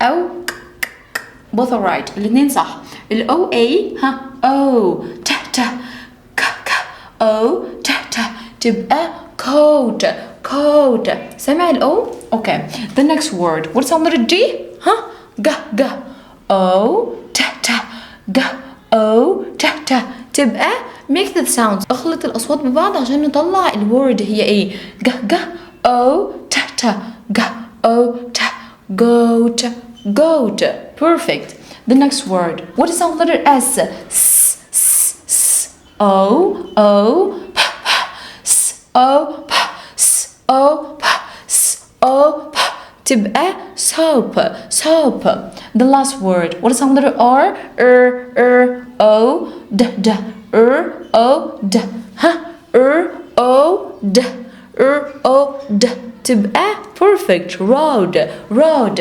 أو both are right. الاثنين صح. ال O A ها O ت ت ك ك O ت ت تبقى coat coat. سمع ال O؟ Okay. The next word. What sound letter G؟ ها ج ج O ت ت ج O ت ت تبقى make the sounds. اخلط الأصوات ببعض عشان نطلع الword هي ايه. ج ج O ت ت ج O ت goat goat. Perfect. The next word. What is sound letter S? S S S O O P P S O P S O P S O P تبقى soap soap. The last word. What is sound letter R? O D D O D ها O D O D تبقى perfect. road road.